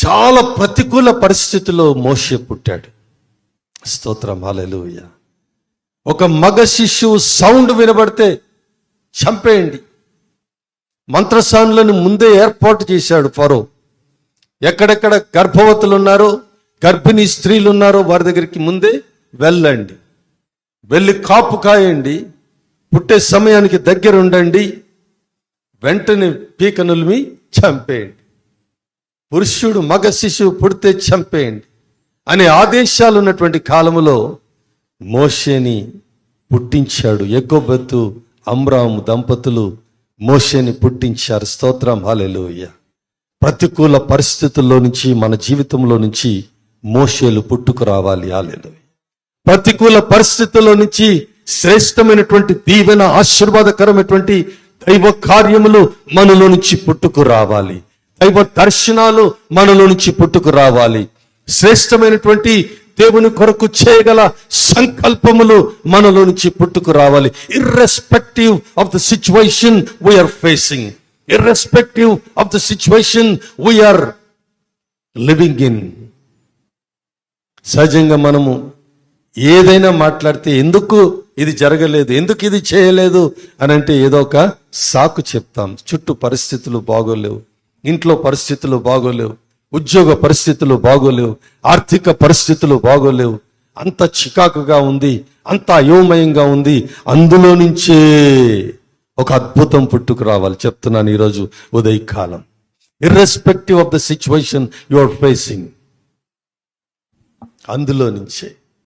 చాలా ప్రతికూల పరిస్థితుల్లో మోషే పుట్టాడు. స్తోత్రం, హల్లెలూయా. ఒక మగ శిశువు సౌండ్ వినబడితే చంపేయండి. మంత్రసానులను ముందే ఏర్పాటు చేశాడు ఫరో. ఎక్కడెక్కడ గర్భవతులు ఉన్నారో, గర్భిణీ స్త్రీలు ఉన్నారో వారి దగ్గరికి ముందే వెళ్ళండి, వెళ్ళి కాపు కాయండి, పుట్టే సమయానికి దగ్గర ఉండండి, వెంటనే పీకనుల్మి చంపేయండి. పురుషుడు మగ శిశువు పుడితే చంపేయండి అనే ఆదేశాలు ఉన్నటువంటి కాలములో మోషేని పుట్టించాడు. యెకోబెతు అమ్రాము దంపతులు మోషేని పుట్టించారు. స్తోత్రం, హల్లెలూయా. ప్రతికూల పరిస్థితుల్లో నుంచి మన జీవితంలో నుంచి మోషేలు పుట్టుకు రావాలి. హల్లెలూయా. ప్రతికూల పరిస్థితుల్లో నుంచి శ్రేష్టమైనటువంటి దీవెన, ఆశీర్వాదకరమైనటువంటి దైవ కార్యములు మనలో నుంచి పుట్టుకు రావాలి. దైవ దర్శనాలు మనలో నుంచి పుట్టుకు రావాలి. శ్రేష్టమైనటువంటి దేవుని కొరకు చేయగల సంకల్పములు మనలో నుంచి పుట్టుకు రావాలి. Irrespective of the situation we're facing, irrespective of the situation we're living in. సహజంగా మనము ఏదైనా మాట్లాడితే ఎందుకు ఇది జరగలేదు, ఎందుకు ఇది చేయలేదు అని అంటే ఏదో ఒక సాకు చెప్తాం. చుట్టూ పరిస్థితులు బాగోలేవు, ఇంట్లో పరిస్థితులు బాగోలేవు, ఉద్యోగ పరిస్థితులు బాగోలేవు, ఆర్థిక పరిస్థితులు బాగోలేవు, అంత చికాకుగా ఉంది, అంత అయోమయంగా ఉంది. అందులో నుంచే ఒక అద్భుతం పుట్టుకు రావాలి. చెప్తున్నాను ఈరోజు ఉదయకాలం, irrespective of the situation you are facing, అందులో నుంచే